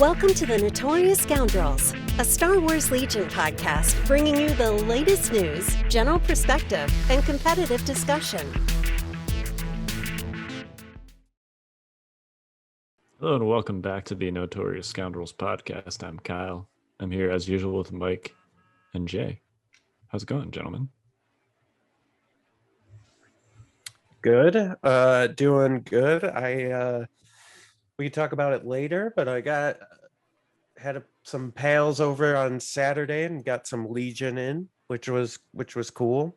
Welcome to the Notorious Scoundrels, a Star Wars Legion podcast bringing you the latest news, general perspective, and competitive discussion. Hello and welcome back to the Notorious Scoundrels podcast. I'm Kyle. I'm here as usual with Mike and Jay. How's it going, gentlemen? Good. Doing good. We can talk about it later, but I had some pals over on Saturday and got some Legion in, which was cool.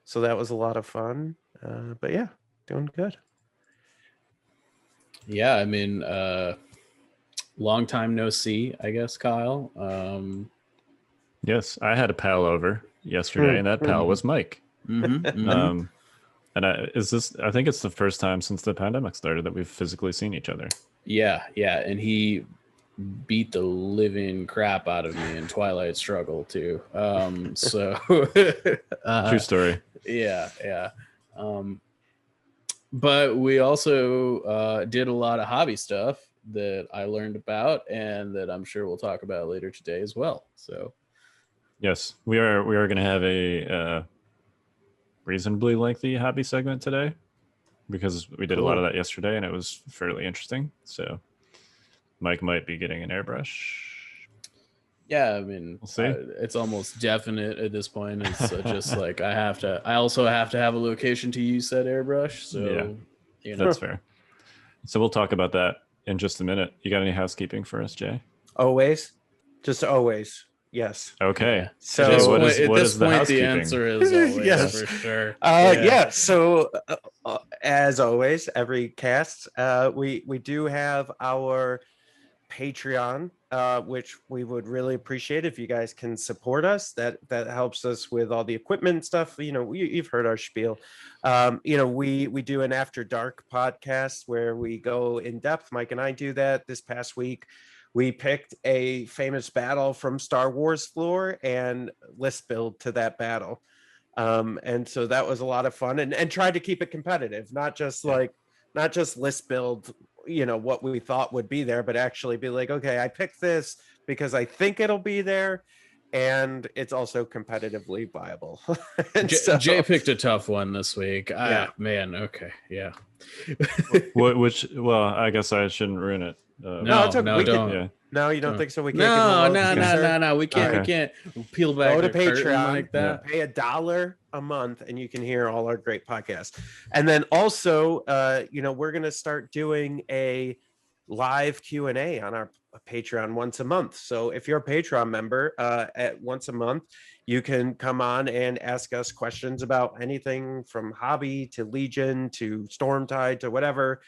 So that was a lot of fun. But yeah, doing good. Yeah, I mean, long time no see, I guess, Kyle. Yes, I had a pal over yesterday, and that pal was Mike. And I think it's the first time since the pandemic started that we've physically seen each other. Yeah, and he beat the living crap out of me in Twilight Struggle too. True story. Yeah. But we also did a lot of hobby stuff that I learned about and that I'm sure we'll talk about later today as well. So yes, we are going to have a reasonably lengthy hobby segment today because we did a lot of that yesterday and it was fairly interesting. So Mike might be getting an airbrush. Yeah, I mean, we'll see. It's almost definite at this point. It's just like I also have to have a location to use that airbrush. So yeah, you know. That's fair. So we'll talk about that in just a minute. You got any housekeeping for us, Jay? Always. Just always. Yes. Okay. Yeah. So at this what point, is the housekeeping? The answer is always Yes. for sure. Yeah. So as always, every cast, we do have our Patreon, which we would really appreciate if you guys can support us. That helps us with all the equipment stuff. You know, you've heard our spiel. We do an After Dark podcast where we go in depth. Mike and I do that. This past week we picked a famous battle from Star Wars lore and list build to that battle. And so that was a lot of fun and tried to keep it competitive, not just list build, what we thought would be there, but actually be like, okay, I picked this because I think it'll be there. And it's also competitively viable. Jay picked a tough one this week. Yeah. Man. Okay. Yeah. Well, I guess I shouldn't ruin it. No, it's okay. No, don't. Yeah. No, you don't think so? We can't. No. We can't. Okay. We can't peel back Go to the curtain Patreon like that. Pay $1 a month, and you can hear all our great podcasts. And then also, we're gonna start doing a live Q&A on our Patreon once a month. So if you're a Patreon member, at once a month, you can come on and ask us questions about anything from hobby to Legion to Stormtide to whatever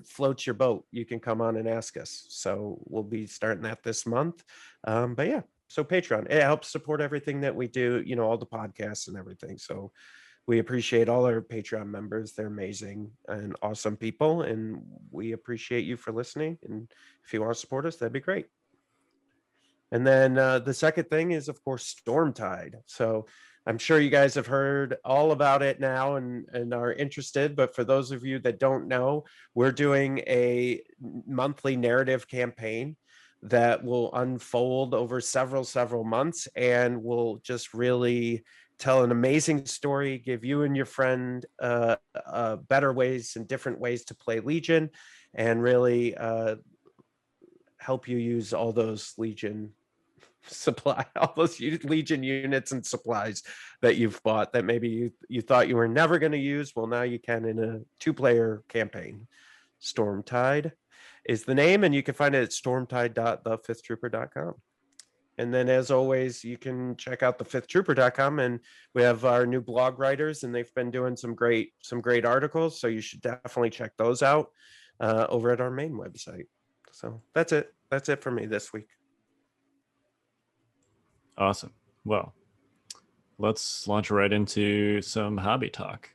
floats your boat. You can come on and ask us. So we'll be starting that this month. But yeah, so Patreon, it helps support everything that we do, all the podcasts and everything. So we appreciate all our Patreon members. They're amazing and awesome people, and we appreciate you for listening. And if you want to support us, that'd be great. And then the second thing is, of course, Stormtide. So I'm sure you guys have heard all about it now and are interested. But for those of you that don't know, we're doing a monthly narrative campaign that will unfold over several months and will just really tell an amazing story, give you and your friend better ways and different ways to play Legion, and really help you use all those Legion Legion units and supplies that you've bought that maybe you thought you were never going to use. Well, now you can in a 2-player campaign. Stormtide is the name, and you can find it at stormtide.thefifthtrooper.com. And then, as always, you can check out thefifthtrooper.com, and we have our new blog writers, and they've been doing some great articles. So you should definitely check those out over at our main website. So that's it. That's it for me this week. Awesome. Well, let's launch right into some hobby talk.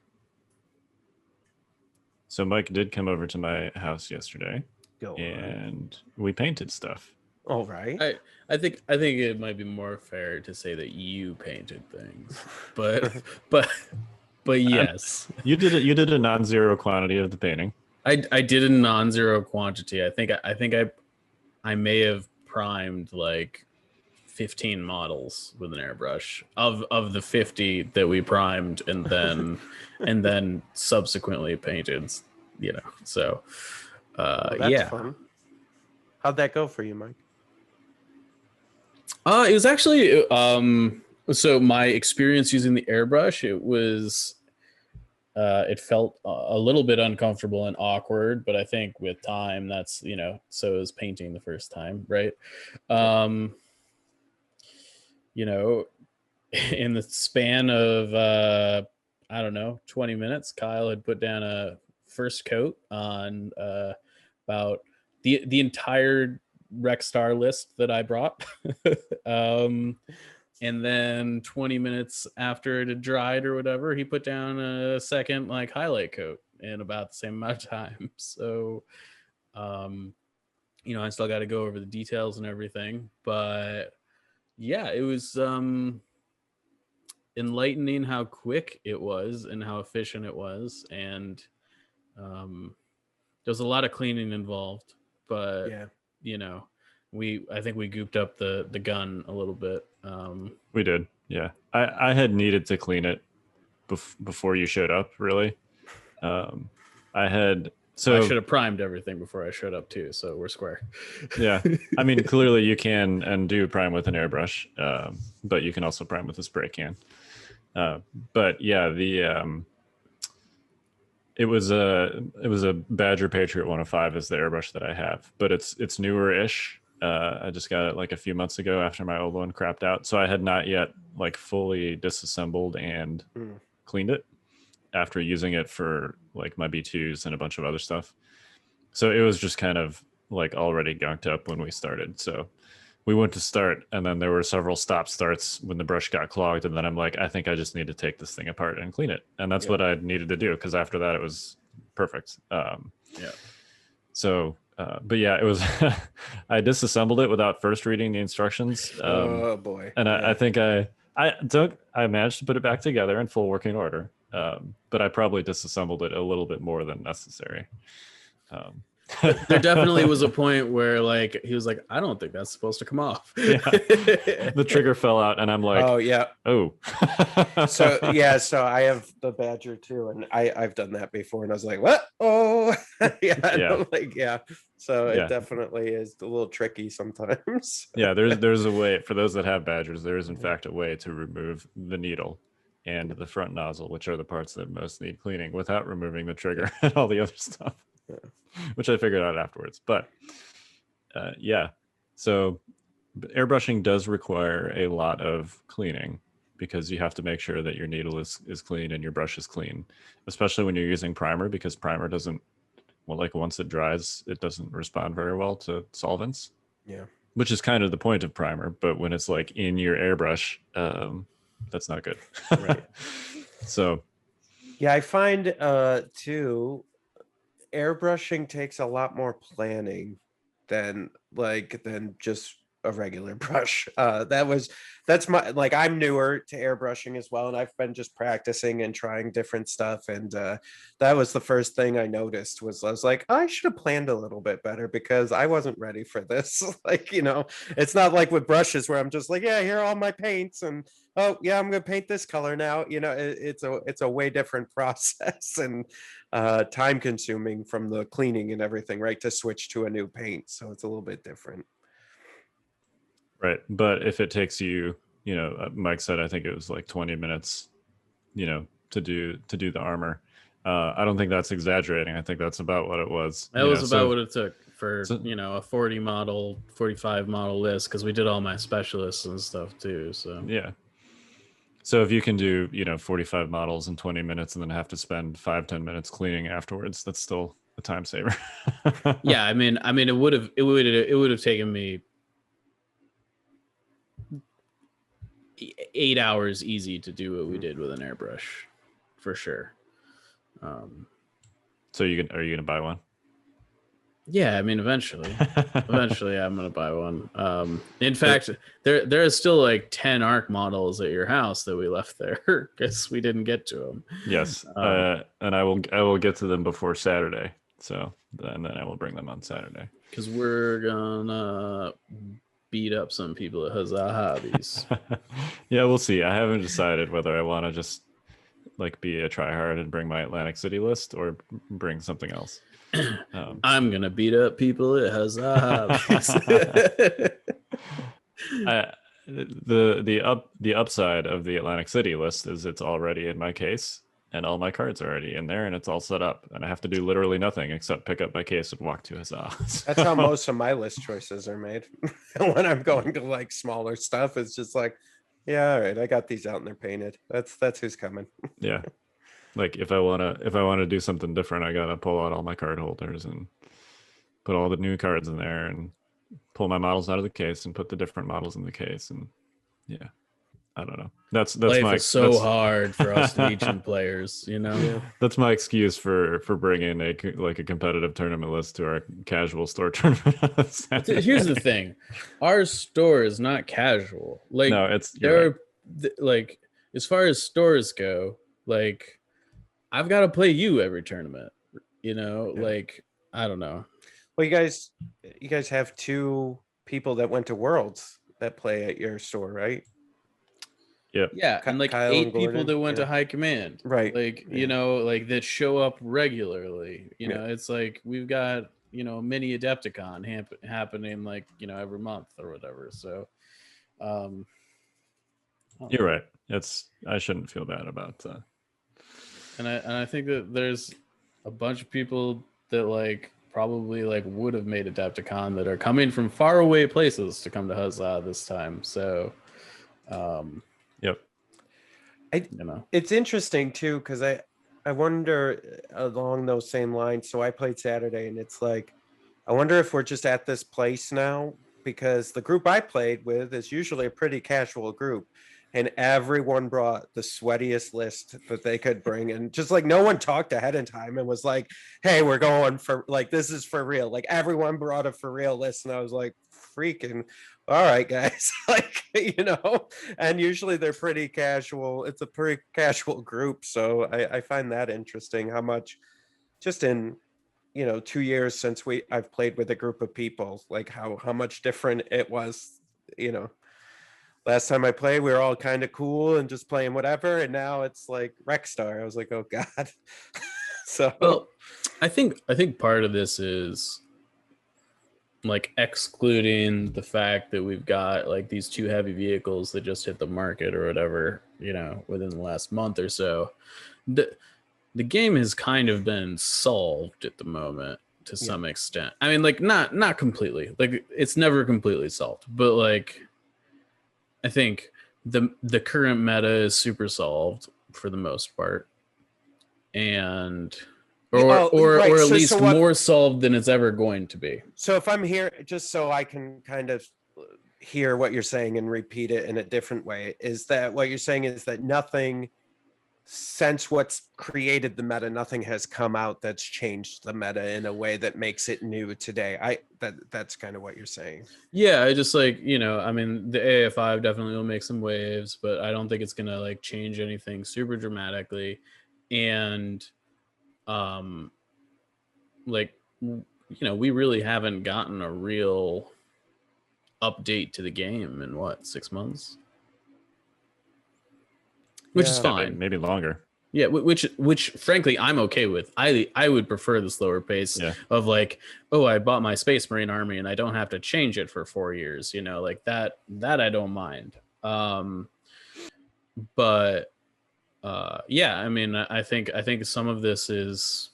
So Mike did come over to my house yesterday, and we painted stuff. All right. I think it might be more fair to say that you painted things, but yes, you did a non-zero quantity of the painting. I did a non-zero quantity. I think I may have primed like 15 models with an airbrush of the 50 that we primed and then subsequently painted, so Well, that's yeah. fun. How'd that go for you, Mike? It was actually so my experience using the airbrush, it felt a little bit uncomfortable and awkward, but I think with time that's, so is painting the first time, right? In the span of I don't know, 20 minutes, Kyle had put down a first coat on about the entire Rexstar list that I brought. And then 20 minutes after it had dried or whatever, he put down a second like highlight coat in about the same amount of time. So I still got to go over the details and everything, but yeah, it was enlightening how quick it was and how efficient it was, and there's a lot of cleaning involved, but Yeah. I think we gooped up the gun a little bit. We did, yeah. I had needed to clean it before you showed up, really. I should have primed everything before I showed up too, so we're square. Yeah, I mean, clearly you can and do prime with an airbrush, but you can also prime with a spray can. But yeah, it was a Badger Patriot 105 is the airbrush that I have, but it's newer-ish. I just got it like a few months ago after my old one crapped out, so I had not yet like fully disassembled and cleaned it after using it for like my B2s and a bunch of other stuff. So it was just kind of like already gunked up when we started. So we went to start, and then there were several stop starts when the brush got clogged, and then I'm like, I think I just need to take this thing apart and clean it, and that's what I needed to do, because after that it was perfect. So but yeah, it was I disassembled it without first reading the instructions. Oh boy. And I think I managed to put it back together in full working order, but I probably disassembled it a little bit more than necessary. There definitely was a point where like he was like, I don't think that's supposed to come off. Yeah. The trigger fell out, and I'm like, oh yeah. Oh. So I have the Badger too, and I've done that before, and I was like, what? Oh yeah. So it definitely is a little tricky sometimes. Yeah, there's a way for those that have Badgers. There is in fact a way to remove the needle and the front nozzle, which are the parts that most need cleaning, without removing the trigger and all the other stuff. Which I figured out afterwards. But so airbrushing does require a lot of cleaning, because you have to make sure that your needle is clean and your brush is clean, especially when you're using primer, because primer doesn't, once it dries, it doesn't respond very well to solvents. Yeah. Which is kind of the point of primer, but when it's like in your airbrush, that's not good. Right. So yeah, I find too, airbrushing takes a lot more planning than just a regular brush. That's my, like, I'm newer to airbrushing as well, and I've been just practicing and trying different stuff, and that was the first thing I noticed. I was like, I should have planned a little bit better, because I wasn't ready for this. It's not like with brushes where I'm just like, yeah, here are all my paints, and oh yeah, I'm gonna paint this color now. It's a way different process, and time consuming from the cleaning and everything, right, to switch to a new paint. So it's a little bit different. Right. But if it takes you, Mike said, I think it was like 20 minutes, to do the armor. I don't think that's exaggerating. I think that's about what it was. That was about what it took for, a 40 model, 45 model list, because we did all my specialists and stuff too. So yeah. So if you can do, 45 models in 20 minutes and then have to spend 5-10 minutes cleaning afterwards, that's still a time saver. Yeah. I mean, it would have taken me 8 hours easy to do what we did with an airbrush, for sure. So are you gonna buy one? Yeah, I mean, eventually I'm gonna buy one. In fact, there is still like 10 ARC models at your house that we left there because we didn't get to them. Yes, and I will get to them before Saturday. So then I will bring them on Saturday. Because we're gonna beat up some people at Huzzah Hobbies. Yeah, we'll see. I haven't decided whether I want to just like be a tryhard and bring my Atlantic City list or bring something else. I'm gonna beat up people at Huzzah Hobbies. The upside of the Atlantic City list is it's already in my case and all my cards are already in there and it's all set up and I have to do literally nothing except pick up my case and walk to Huzzah. That's how most of my list choices are made. When I'm going to like smaller stuff, it's just like, yeah, all right, I got these out and they're painted. That's who's coming. Yeah. Like if I wanna do something different, I gotta pull out all my card holders and put all the new cards in there and pull my models out of the case and put the different models in the case. And yeah, I don't know. That's Life my is so hard for us Legion players, you know. Yeah. That's my excuse for bringing a competitive tournament list to our casual store tournament. Here's the thing, our store is not casual. Like no, it's there are like as far as stores go, like I've got to play you every tournament, you know. Yeah. Like I don't know. Well, you guys have 2 people that went to Worlds that play at your store, right? Yep. Yeah, and like Kyle 8 and people Gordon, that went yeah. to High Command, Right. like Yeah. you know, like that show up regularly. You Yeah. know, it's like we've got a mini Adepticon happening like every month or whatever. So, You're right. I shouldn't feel bad about and I think that there's a bunch of people that like probably like would have made Adepticon that are coming from far away places to come to Huzzah this time. So, yep. It's interesting too, because I wonder along those same lines. So I played Saturday, and it's like, I wonder if we're just at this place now, because the group I played with is usually a pretty casual group, and everyone brought the sweatiest list that they could bring, and just like no one talked ahead of time and was like, hey, we're going for like, this is for real. Like everyone brought a for real list, and I was like, freaking all right, guys. Like, and usually they're pretty casual. It's a pretty casual group, so I find that interesting how much just in 2 years since I've played with a group of people, like how much different it was. Last time I played, we were all kind of cool and just playing whatever, and now it's like Rexstar. I was like, oh god. So well, I think part of this is like excluding the fact that we've got like these 2 heavy vehicles that just hit the market or whatever, within the last month or so. The game has kind of been solved at the moment to some extent. I mean, like not completely. Like it's never completely solved, but like I think the current meta is super solved for the most part, and or at least more solved than it's ever going to be. So if I'm here, just so I can kind of hear what you're saying and repeat it in a different way, is that what you're saying is that nothing since what's created the meta, nothing has come out that's changed the meta in a way that makes it new today. That's kind of what you're saying. Yeah, I just like, I mean, the AF5 definitely will make some waves, but I don't think it's gonna like change anything super dramatically. And like, we really haven't gotten a real update to the game in what, 6 months? Which is fine. Maybe longer. Yeah, which frankly I'm okay with. I would prefer the slower pace of like, oh, I bought my Space Marine army and I don't have to change it for 4 years, like that I don't mind. But yeah, I mean, I think some of this is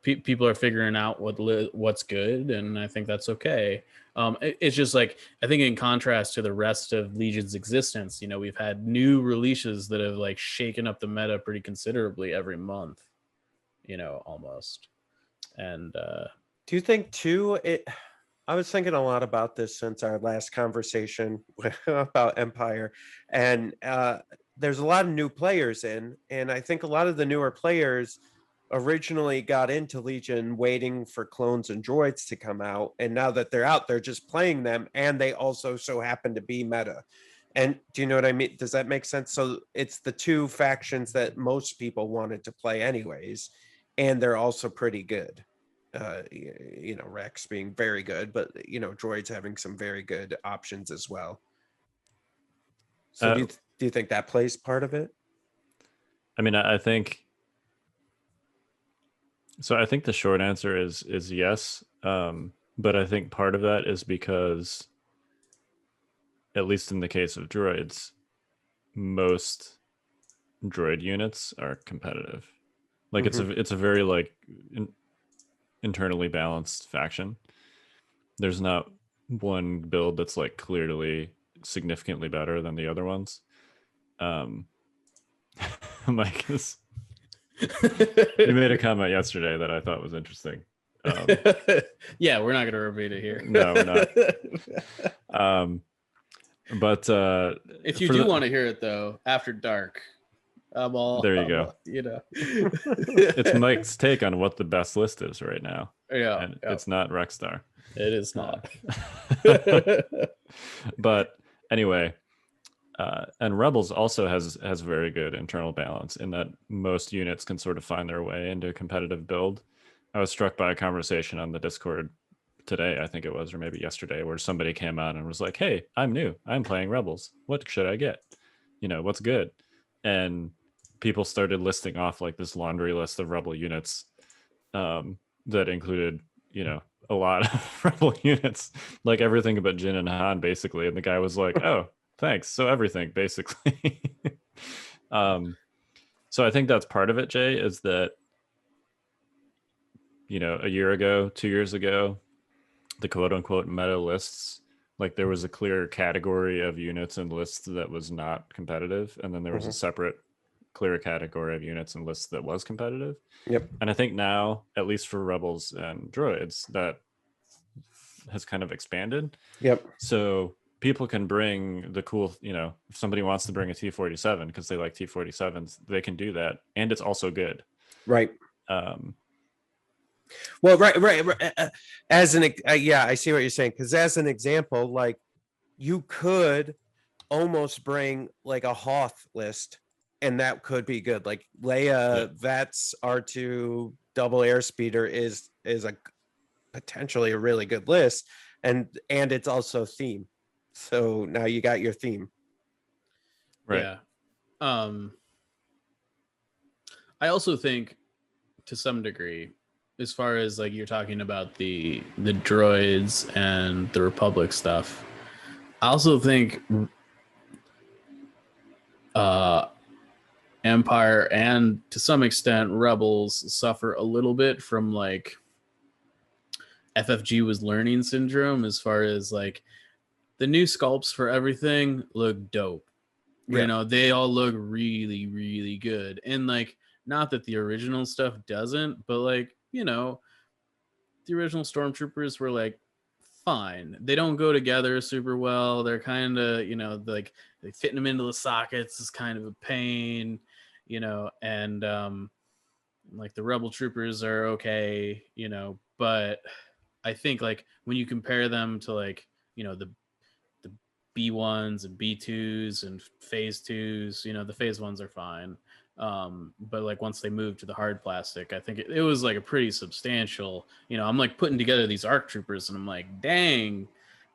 people are figuring out what's good, and I think that's okay. It's just like, I think in contrast to the rest of Legion's existence, we've had new releases that have like shaken up the meta pretty considerably every month, almost. And do you think too, I was thinking a lot about this since our last conversation about Empire, and there's a lot of new players in, and I think a lot of the newer players originally got into Legion waiting for clones and droids to come out, and now that they're out, they're just playing them, and they also so happen to be meta. And do you know what I mean? Does that make sense? So it's the 2 factions that most people wanted to play anyways, and they're also pretty good. Rex being very good, but droids having some very good options as well. So do you think that plays part of it? I mean, I think so. I think the short answer is yes. But I think part of that is because, at least in the case of droids, most droid units are competitive. Like it's a very like internally balanced faction. There's not one build that's like clearly significantly better than the other ones. Mike is you made a comment yesterday that I thought was interesting. Yeah, we're not going to repeat it here. No, we're not. But if you do want to hear it though, after dark, there you go. It's It's Mike's take on what the best list is right now. Yeah, and it's not Rexstar. It is not. But anyway, and Rebels also has very good internal balance in that most units can sort of find their way into a competitive build. I was struck by a conversation on the Discord today, I think it was, or maybe yesterday, where somebody came out and was like, "Hey, I'm new. I'm playing Rebels. What should I get? What's good?" And people started listing off like this laundry list of Rebel units that included, a lot of Rebel units, like everything but Jin and Han, basically. And the guy was like, "Oh, thanks. So everything, basically." So I think that's part of it, Jay, is that, a year ago, 2 years ago, the quote unquote meta lists, like there was a clear category of units and lists that was not competitive. And then there was a separate clear category of units and lists that was competitive. Yep. And I think now, at least for Rebels and droids, that has kind of expanded. Yep. So people can bring the cool, if somebody wants to bring a T-47 because they like T-47s, they can do that. And it's also good. Right. Well, right. As I see what you're saying. Because as an example, like you could almost bring like a Hoth list, and that could be good. Like Leia Vets R2 double airspeeder is a potentially a really good list, and it's also theme. So now you got your theme. Right. Yeah. I also think, to some degree, as far as like you're talking about the droids and the Republic stuff, I also think Empire and to some extent Rebels suffer a little bit from like FFG was learning syndrome, as far as like the new sculpts for everything look dope. Yeah. They all look really, really good. And like, not that the original stuff doesn't, but like, the original Stormtroopers were like fine. They don't go together super well. They're kind of, like fitting them into the sockets is kind of a pain, and like the Rebel Troopers are okay, but I think like when you compare them to like, the B1s and B2s and phase 2s, the phase 1s are fine. But like once they moved to the hard plastic, I think it was like a pretty substantial, I'm like putting together these ARC troopers and I'm like, dang,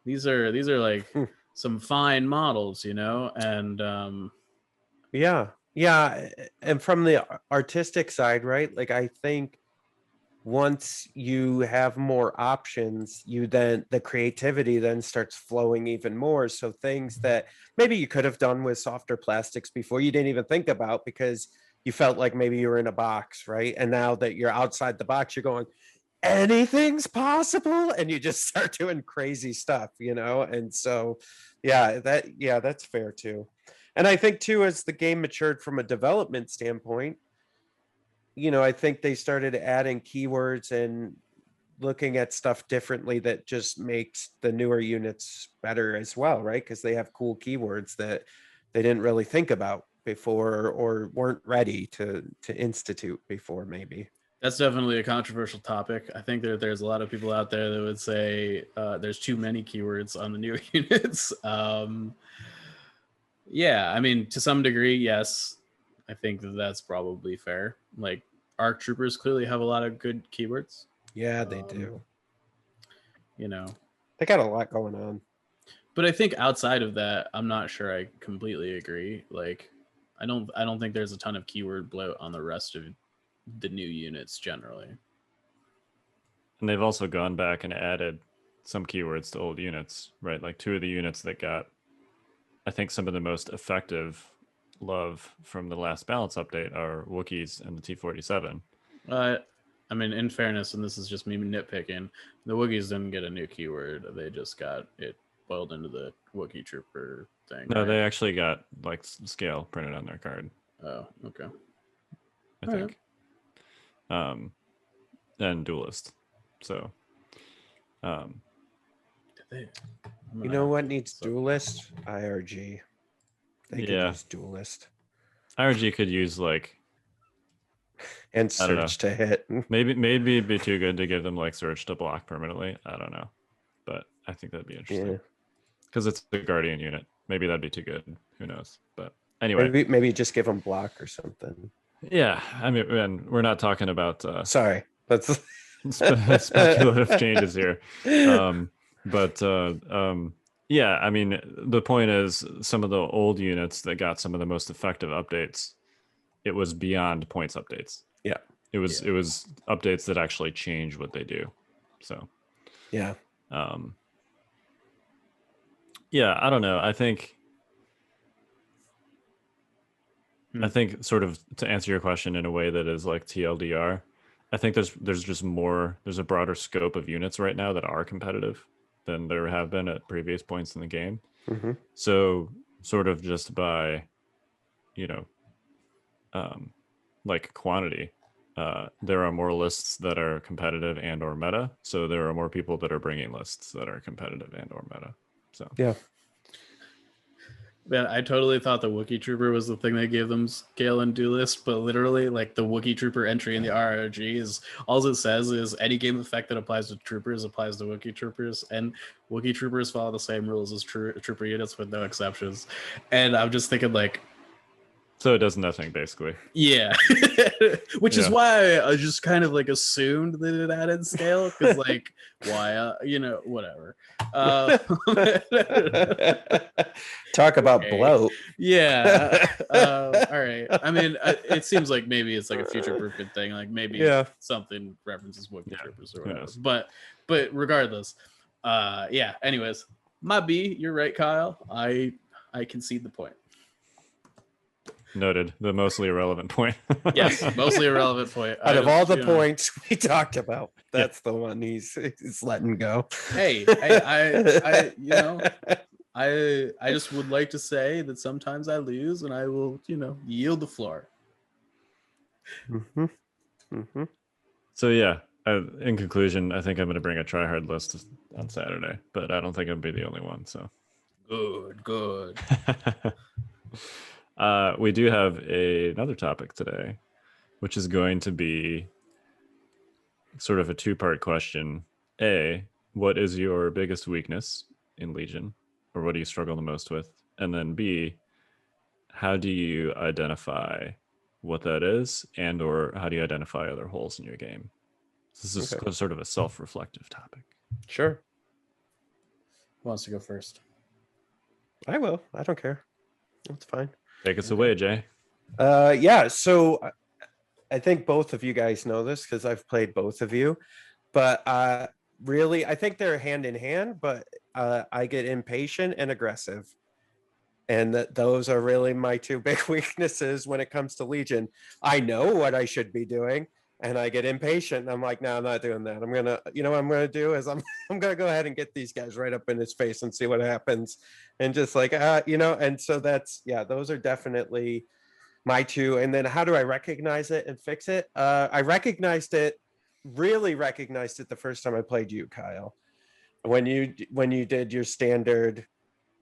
these are like some fine models, and yeah. And from the artistic side, right? Like I think once you have more options, the creativity then starts flowing even more. So things that maybe you could have done with softer plastics before, you didn't even think about because you felt like maybe you were in a box, right? And now that you're outside the box, you're going, anything's possible, and you just start doing crazy stuff, And so that's fair too. And I think too, as the game matured from a development standpoint, I think they started adding keywords and looking at stuff differently that just makes the newer units better as well, right? Because they have cool keywords that they didn't really think about before or weren't ready to institute before, maybe. That's definitely a controversial topic. I think there's a lot of people out there that would say there's too many keywords on the newer units. Yeah, I mean, to some degree, yes. I think that's probably fair. Like, ARC troopers clearly have a lot of good keywords. Yeah, they do. You know, They got a lot going on. but I think outside of that, I'm not sure I completely agree. Like, I don't think there's a ton of keyword bloat on the rest of the new units generally. And they've also gone back and added some keywords to old units, right? Like 2 of the units that got, I think, some of the most effective love from the last balance update are Wookiees and the T-47. I mean, in fairness, and this is just me nitpicking, the Wookiees didn't get a new keyword. They just got it boiled into the Wookiee Trooper thing. No, right? they actually got like scale printed on their card, Oh, okay. I All right. think. And Duelist. So, I'm You gonna know have what to- needs so- Duelist? IRG. They could Yeah. use Duelist. IRG could use like And I don't know. search to hit. maybe it'd be too good to give them like search to block permanently. I don't know, but I think that'd be interesting Yeah. because it's a Guardian unit. Maybe that'd be too good. Who knows? But anyway, Maybe just give them block or something. yeah. I mean, and we're not talking about Sorry. Let's speculative changes here. Yeah, I mean, the point is some of the old units that got some of the most effective updates, it was beyond points updates. Yeah. It was updates that actually change what they do. So Yeah. yeah, I don't know. I think sort of to answer your question in a way that is like TLDR, I think there's just more, there's a broader scope of units right now that are competitive than there have been at previous points in the game. Mm-hmm. So sort of just by, like quantity, there are more lists that are competitive and or meta. So there are more people that are bringing lists that are competitive and or meta. So Yeah. Man, I totally thought the Wookiee Trooper was the thing that gave them scale and duelist, but literally, like the Wookiee Trooper entry in the RRG is all it says is any game effect that applies to troopers applies to Wookiee Troopers, and Wookiee Troopers follow the same rules as trooper units with no exceptions. And I'm just thinking, like, so it does nothing basically. yeah, which is why I just kind of like assumed that it added scale because, like, why, whatever. Talk about Okay. bloat. Yeah. All right. I mean, it seems like maybe it's like a future proofing thing. Like maybe something references Wookiee Troopers or whatever. But regardless, yeah. Anyways, my B. You're right, Kyle. I concede the point. Noted. The mostly irrelevant point. Yes, mostly irrelevant point. Out of all the points we talked about, that's the one he's letting go. Hey, I just would like to say that sometimes I lose and I will, yield the floor. Mm-hmm. Mm-hmm. So yeah, in conclusion, I think I'm going to bring a tryhard list on Saturday, but I don't think I'll be the only one. So good. We do have another topic today, which is going to be sort of a 2-part question. A, what is your biggest weakness in Legion, or what do you struggle the most with? And then B, how do you identify what that is, and or how do you identify other holes in your game? This is sort of a self-reflective topic. Sure. Who wants to go first? I will. I don't care. That's fine. Take us away, Jay. Yeah. So I think both of you guys know this because I've played both of you, but really, I think they're hand in hand. But I get impatient and aggressive, and those are really my 2 big weaknesses when it comes to Legion. I know what I should be doing, and I get impatient. And I'm like, no, I'm not doing that. I'm gonna, what I'm gonna do is I'm gonna go ahead and get these guys right up in his face and see what happens, and just like, and so that's those are definitely my 2. And then how do I recognize it and fix it? I really recognized it the first time I played you, Kyle, when you did your standard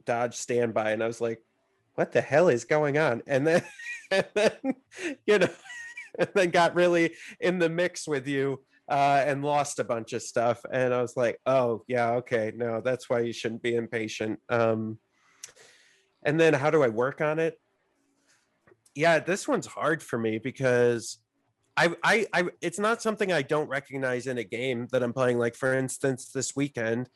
dodge standby, and I was like, what the hell is going on? And then and then got really in the mix with you and lost a bunch of stuff. And I was like, oh yeah, okay, no, that's why you shouldn't be impatient. And then how do I work on it? Yeah, this one's hard for me because it's not something I don't recognize in a game that I'm playing. Like, for instance, this weekend,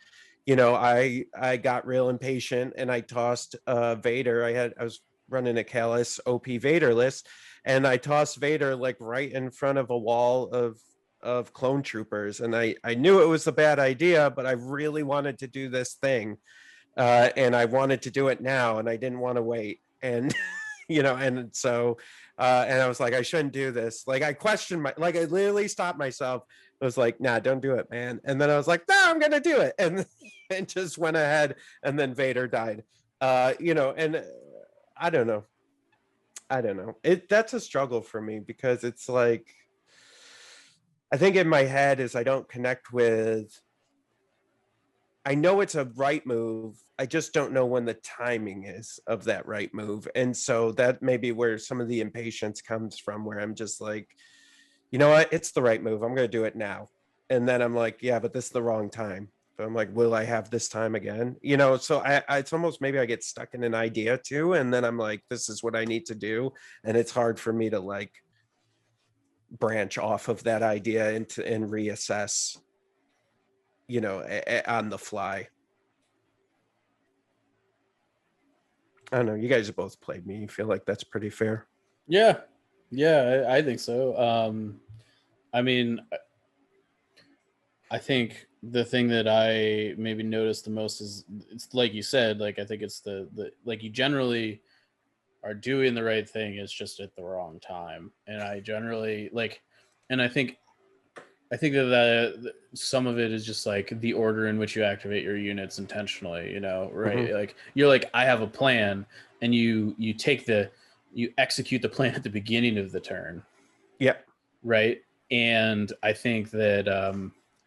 you know, I got real impatient and I tossed Vader. I was running a Callus OP Vader list, and I tossed Vader like right in front of a wall of clone troopers, and I knew it was a bad idea, but I really wanted to do this thing, and I wanted to do it now, and I didn't want to wait, and you know, and so and I was like, I shouldn't do this. Like, I questioned I literally stopped myself. I was like, nah, don't do it, man. And then I was like, no, I'm gonna do it, and and just went ahead, and then Vader died. You know, and I don't know. That's a struggle for me, because it's like, I think in my head is I don't connect with, I know it's a right move. I just don't know when the timing is of that right move. And so that may be where some of the impatience comes from, where I'm just like, you know what? It's the right move. I'm going to do it now. And then I'm like, yeah, but this is the wrong time. But I'm like, will I have this time again? You know, so it's almost, maybe I get stuck in an idea too. And then I'm like, this is what I need to do. And it's hard for me to like branch off of that idea and reassess, you know, on the fly. I don't know. You guys have both played me. You feel like that's pretty fair? Yeah, I think so. I mean, I think the thing that I maybe noticed the most is, it's like you said, like, I think it's the like, you generally are doing the right thing, it's just at the wrong time. And I generally like, and I think that some of it is just like the order in which you activate your units intentionally, you know, right? Mhm. Like, you're like, I have a plan, and you execute the plan at the beginning of the turn. Yep. Right. And I think that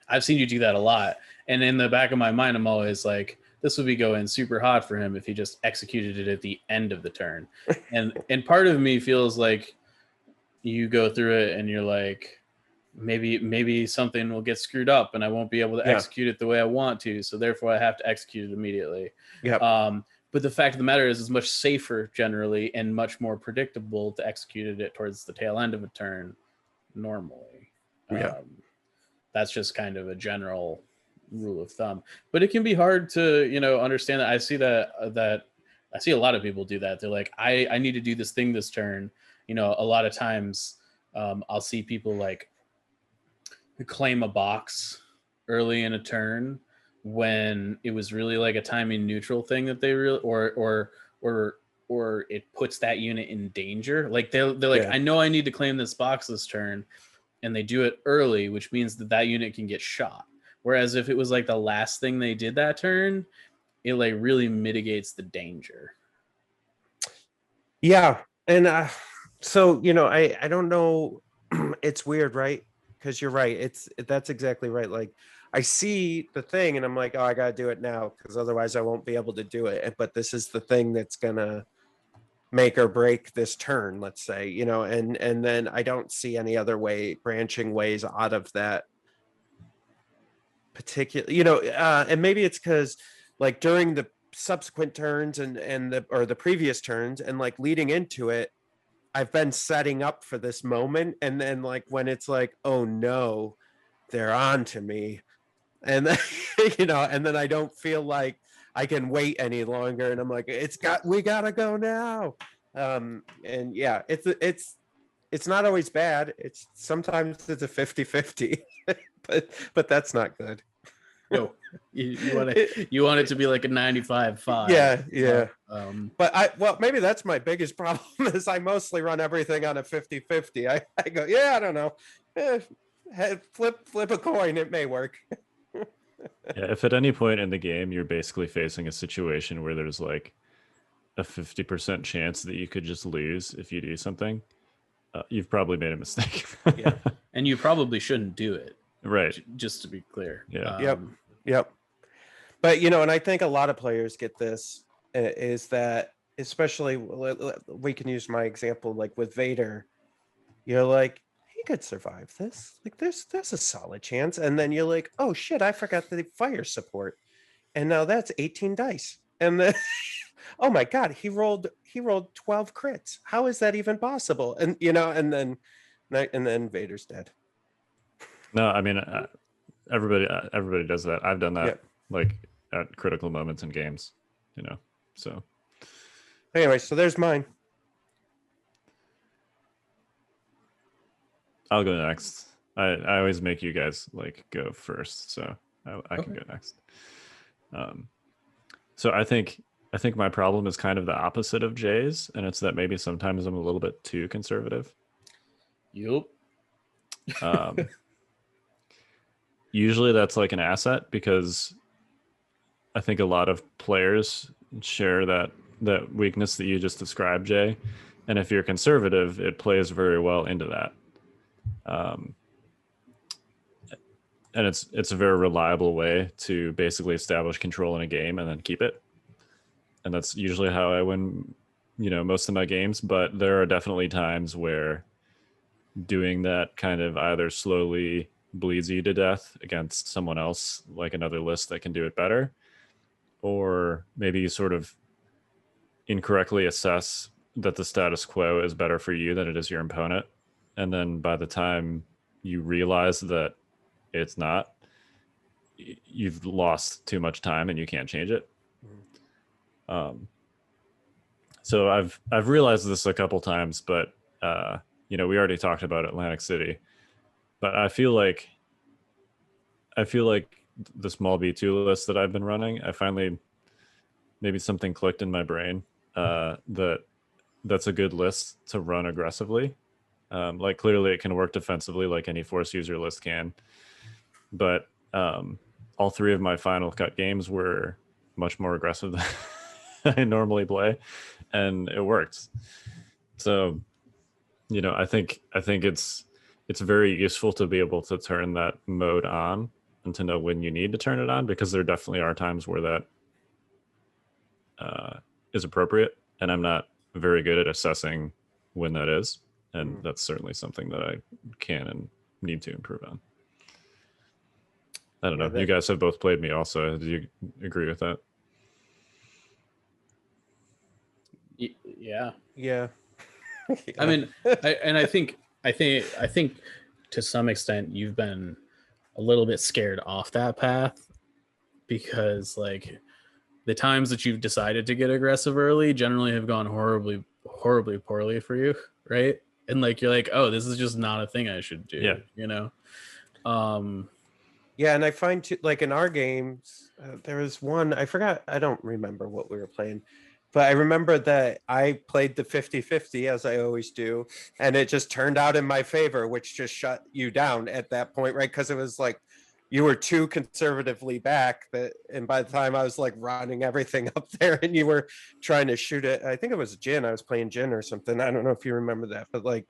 I've seen you do that a lot. And in the back of my mind, I'm always like, this would be going super hot for him if he just executed it at the end of the turn. And part of me feels like you go through it and you're like, maybe something will get screwed up and I won't be able to execute it the way I want to. So therefore I have to execute it immediately. Yep. But the fact of the matter is, it's much safer generally and much more predictable to execute it towards the tail end of a turn normally. Yeah. That's just kind of a general rule of thumb. But it can be hard to, you know, understand that. I see that I see a lot of people do that. They're like, I need to do this thing this turn. You know, a lot of times I'll see people like claim a box early in a turn when it was really like a timing neutral thing that they really, or it puts that unit in danger. Like they're like, I know I need to claim this box this turn, and they do it early, which means that unit can get shot. Whereas if it was like the last thing they did that turn, it like really mitigates the danger. Yeah. And so, you know, I don't know. It's weird, right? Because you're right. That's exactly right. Like, I see the thing and I'm like, oh, I got to do it now, because otherwise I won't be able to do it. But this is the thing that's going to make or break this turn, let's say, you know, and then I don't see any other branching ways out of that particular, you know, and maybe it's because like during the subsequent turns and the previous turns and like leading into it, I've been setting up for this moment. And then like when it's like, oh no, they're on to me. And then, you know, and then I don't feel like I can wait any longer. And I'm like, we gotta go now. And yeah, it's not always bad. Sometimes it's a 50-50, but that's not good. No, you want it to be like a 95-5. Yeah. But maybe that's my biggest problem is I mostly run everything on a 50-50. I go, I don't know. Flip a coin, it may work. Yeah, if at any point in the game you're basically facing a situation where there's like a 50% chance that you could just lose if you do something, you've probably made a mistake. Yeah, and you probably shouldn't do it. Right. Just to be clear. Yeah. Yep. But, you know, and I think a lot of players get this, is that, especially, we can use my example, like with Vader, you're like, he could survive this. Like there's a solid chance. And then you're like, oh shit, I forgot the fire support. And now that's 18 dice. And then, oh my God, he rolled 12 crits. How is that even possible? And, you know, and then And then Vader's dead. No, I mean everybody does that. I've done that Yeah. like at critical moments in games, So Anyway, so there's mine. I'll go next. I always make you guys like go first, so I can go next. So I think my problem is kind of the opposite of Jay's, and it's that maybe sometimes I'm a little bit too conservative. Yup. Usually that's like an asset because I think a lot of players share that weakness that you just described, Jay. And if you're conservative, it plays very well into that. And it's a very reliable way to basically establish control in a game and then keep it. And that's usually how I win, most of my games. But there are definitely times where doing that kind of either slowly bleeds you to death against someone else, like another list that can do it better, or maybe you sort of incorrectly assess that the status quo is better for you than it is your opponent. And then by the time you realize that it's not, you've lost too much time and you can't change it. So I've realized this a couple times, but we already talked about Atlantic City, but I feel like the small B2 list that I've been running, I finally, maybe something clicked in my brain that's a good list to run aggressively. Like clearly it can work defensively like any force user list can, but all three of my Final Cut games were much more aggressive than I normally play, and it worked. So I think it's very useful to be able to turn that mode on and to know when you need to turn it on, because there definitely are times where that is appropriate, and I'm not very good at assessing when that is, and that's certainly something that I can and need to improve on. I don't know. You guys have both played me also. Do you agree with that? Yeah. Yeah. I mean, I think to some extent you've been a little bit scared off that path, because like the times that you've decided to get aggressive early generally have gone horribly poorly for you, right? And like you're like, oh, this is just not a thing I should do. Yeah. Yeah, and I find too, like in our games, there was one, I forgot, I don't remember what we were playing, but I remember that I played the 50-50 as I always do, and it just turned out in my favor, which just shut you down at that point, right? Because it was like you were too conservatively back, and by the time I was like running everything up there and you were trying to shoot it, I think it was Jin, I was playing Jin or something. I don't know if you remember that, but like,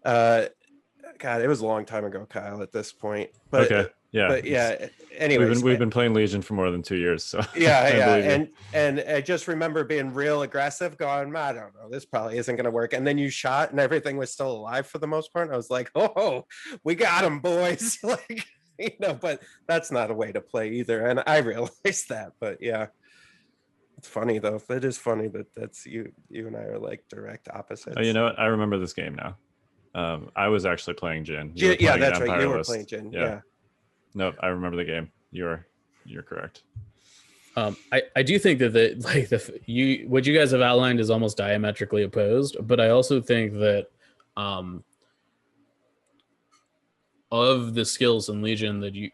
God, it was a long time ago, Kyle, at this point. But okay. Yeah. But yeah, anyways, we've been playing Legion for more than 2 years, so yeah. And I just remember being real aggressive, going, I don't know, this probably isn't gonna work. And then you shot and everything was still alive for the most part. I was like, oh, we got him, boys. Like, but that's not a way to play either. And I realized that. But yeah. It's funny though. It is funny that that's you and I are like direct opposites. Oh, you know what? I remember this game now. I was actually playing Jin. Yeah, that's right. You were playing Jin. Yeah. Nope, I remember the game. You're correct. I do think that what you guys have outlined is almost diametrically opposed, but I also think that of the skills in Legion that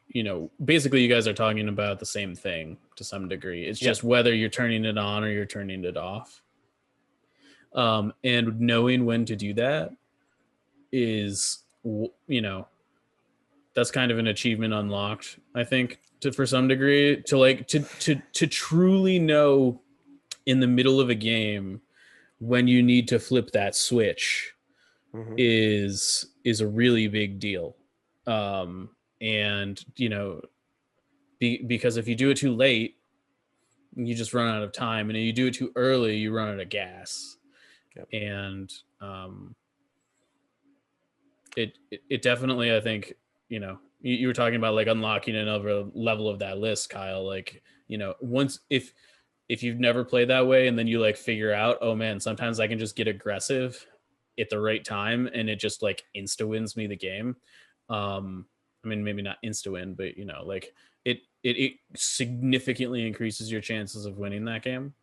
basically you guys are talking about the same thing to some degree. It's just whether you're turning it on or you're turning it off. And knowing when to do that is, that's kind of an achievement unlocked, I think, for some degree, to truly know in the middle of a game when you need to flip that switch is a really big deal. And because if you do it too late, you just run out of time, and if you do it too early, you run out of gas. Yep. And it definitely, I think, you were talking about like unlocking another level of that list, Kyle. Like, once if you've never played that way and then you like figure out, oh man, sometimes I can just get aggressive at the right time, and it just like insta wins me the game. I mean, maybe not insta win, but you know, like it significantly increases your chances of winning that game.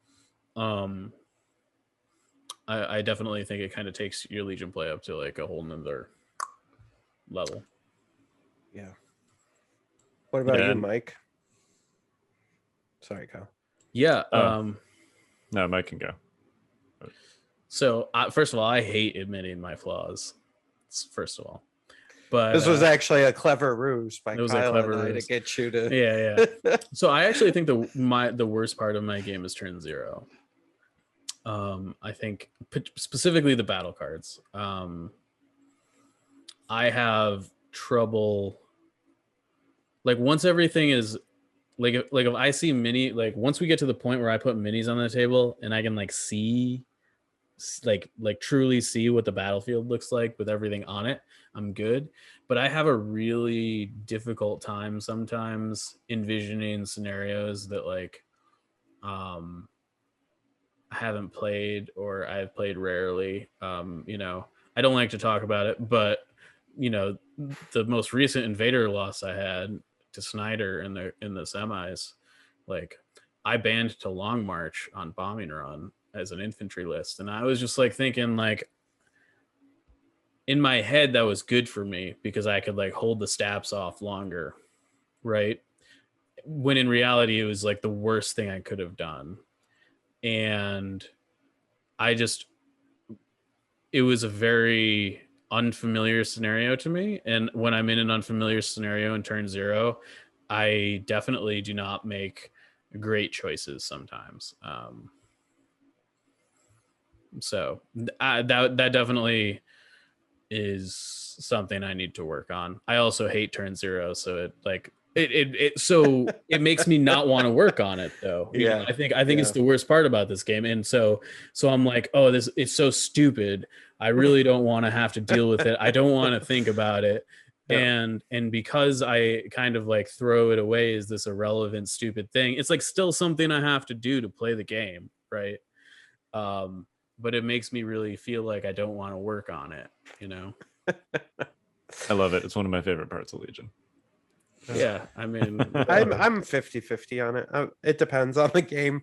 I definitely think it kind of takes your Legion play up to like a whole nother level. Yeah. What about Yeah, you, and- Mike? Sorry, Kyle. Yeah. Oh. No, Mike can go. So first of all, I hate admitting my flaws. First of all, but This was actually a clever ruse by it was a Kyle clever and I to ruse. get you to. yeah. So I actually think the worst part of my game is turn 0. I think specifically the battle cards. I have trouble. Like once everything is like if I see mini, like once we get to the point where I put minis on the table and I can like see like truly see what the battlefield looks like with everything on it, I'm good. But I have a really difficult time sometimes envisioning scenarios that like I haven't played or I've played rarely. You know, I don't like to talk about it, but you know, the most recent Invader loss I had to Snyder in the semis, like I banned to Long March on Bombing Run as an infantry list, and I was just like thinking like in my head that was good for me because I could like hold the stabs off longer, right? When in reality it was like the worst thing I could have done. And it was a very unfamiliar scenario to me. And when I'm in an unfamiliar scenario in turn 0, I definitely do not make great choices sometimes. So that definitely is something I need to work on. I also hate turn 0. So it makes me not want to work on it though. You know, I think it's the worst part about this game. And so I'm like, oh, this it's so stupid. I really don't want to have to deal with it. I don't want to think about it. Yeah. And because I kind of like throw it away as this irrelevant, stupid thing, it's like still something I have to do to play the game, right? But it makes me really feel like I don't want to work on it, you know? I love it. It's one of my favorite parts of Legion. Yeah, I mean, I'm 50-50 on it. It depends on the game.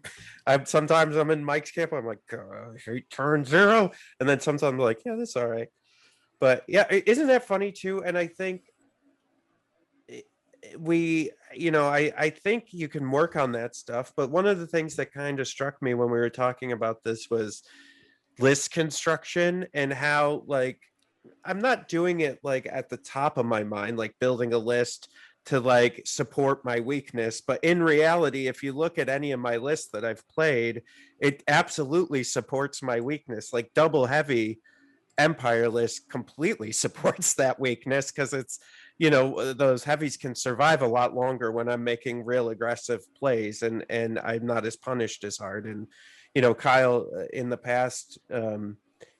Sometimes I'm in Mike's camp. I'm like, I hate turn 0, and then sometimes I'm like, yeah, that's all right. But yeah, isn't that funny too? And I think I think you can work on that stuff. But one of the things that kind of struck me when we were talking about this was list construction and how like I'm not doing it like at the top of my mind, like building a list to like support my weakness. But in reality, if you look at any of my lists that I've played, it absolutely supports my weakness. Like double heavy Empire list completely supports that weakness because it's, those heavies can survive a lot longer when I'm making real aggressive plays and I'm not as punished as hard. And, Kyle, in the past,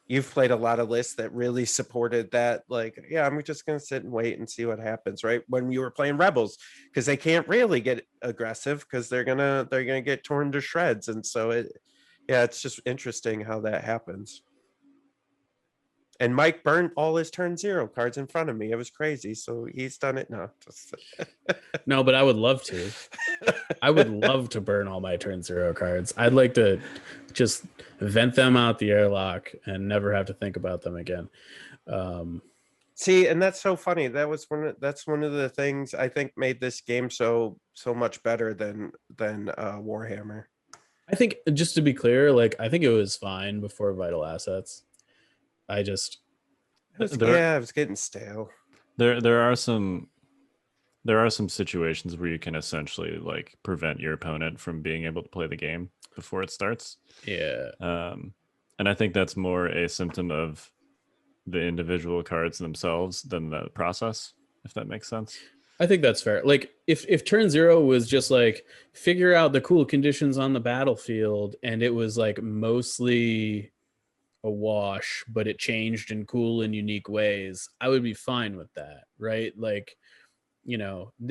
you've played a lot of lists that really supported that. Like, yeah, I'm just going to sit and wait and see what happens. Right. When you were playing Rebels, because they can't really get aggressive because they're going to get torn to shreds. And so it's just interesting how that happens. And Mike burned all his turn 0 cards in front of me. It was crazy. So he's done it now. No, but I would love to. I would love to burn all my turn 0 cards. I'd like to just vent them out the airlock and never have to think about them again. See, and that's so funny. That's one of the things I think made this game so much better than Warhammer. I think, just to be clear, like I think it was fine before Vital Assets. It was getting stale. There are some situations where you can essentially like prevent your opponent from being able to play the game before it starts. Yeah. And I think that's more a symptom of the individual cards themselves than the process, if that makes sense. I think that's fair. Like if turn 0 was just like figure out the cool conditions on the battlefield and it was like mostly a wash, but it changed in cool and unique ways, I would be fine with that, right? Like,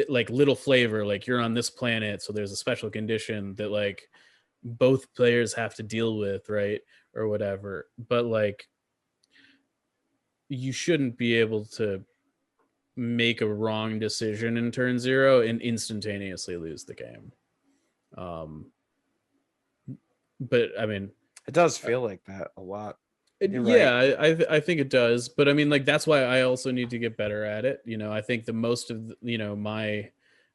like little flavor, like you're on this planet, so there's a special condition that like both players have to deal with, right? Or whatever. But like you shouldn't be able to make a wrong decision in turn 0 and instantaneously lose the game. But I mean, it does feel like that a lot. Yeah, I think it does. But I mean, like, that's why I also need to get better at it. I think the most of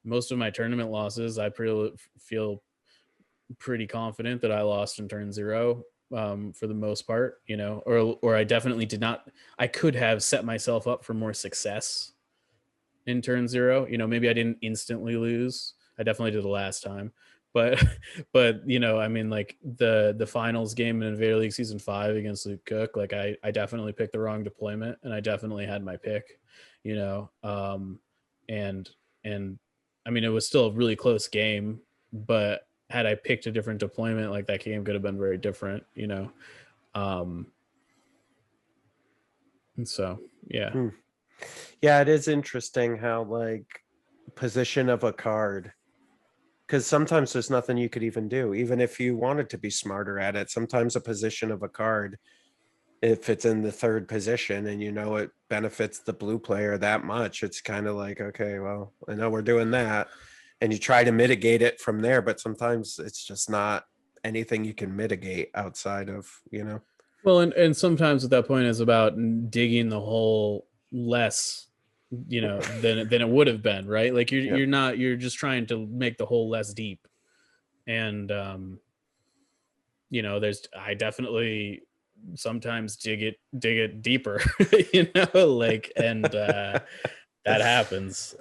most of my tournament losses, I feel pretty confident that I lost in turn 0 for the most part, or I definitely did not. I could have set myself up for more success in turn 0. Maybe I didn't instantly lose. I definitely did the last time. But I mean, like the finals game in Invader League Season 5 against Luke Cook, like I definitely picked the wrong deployment, and I definitely had my pick, and I mean, it was still a really close game, but had I picked a different deployment, like that game could have been very different, and so yeah. Yeah, it is interesting how like position of a card, because sometimes there's nothing you could even do, even if you wanted to be smarter at it. Sometimes a position of a card, if it's in the 3rd position and it benefits the blue player that much, it's kind of like, okay, well, I know we're doing that, and you try to mitigate it from there, but sometimes it's just not anything you can mitigate outside of Well, and sometimes at that point is about digging the hole less than it would have been, right? Like you're just trying to make the hole less deep, and I definitely sometimes dig it deeper, like, and that happens.